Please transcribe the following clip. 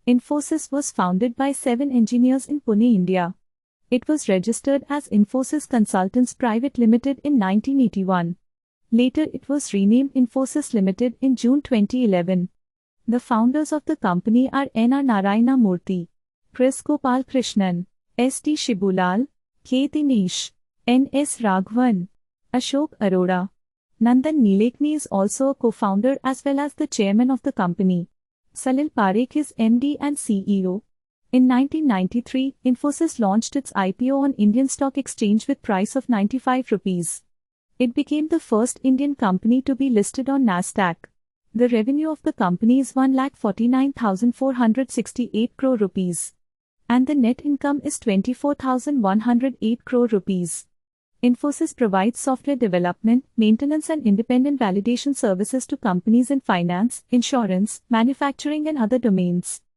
Infosys was founded by 7 engineers in Pune, India. It was registered as Infosys Consultants Private Limited in 1981. Later it was renamed Infosys Limited in June 2011. The founders of the company are Narayana Murthy, Kris Gopalakrishnan, S.T. Shibulal, K. Dinesh, N.S. Raghavan, Ashok Arora. Nandan Nilekani is also a co-founder as well as the chairman of the company. Salil Parekh is MD and CEO. In 1993, Infosys launched its IPO on Indian Stock Exchange with price of 95 rupees. It became the first Indian company to be listed on Nasdaq. The revenue of the company is 1,49,468 crore rupees. And the net income is 24,108 crore rupees. Infosys provides software development, maintenance and independent validation services to companies in finance, insurance, manufacturing and other domains.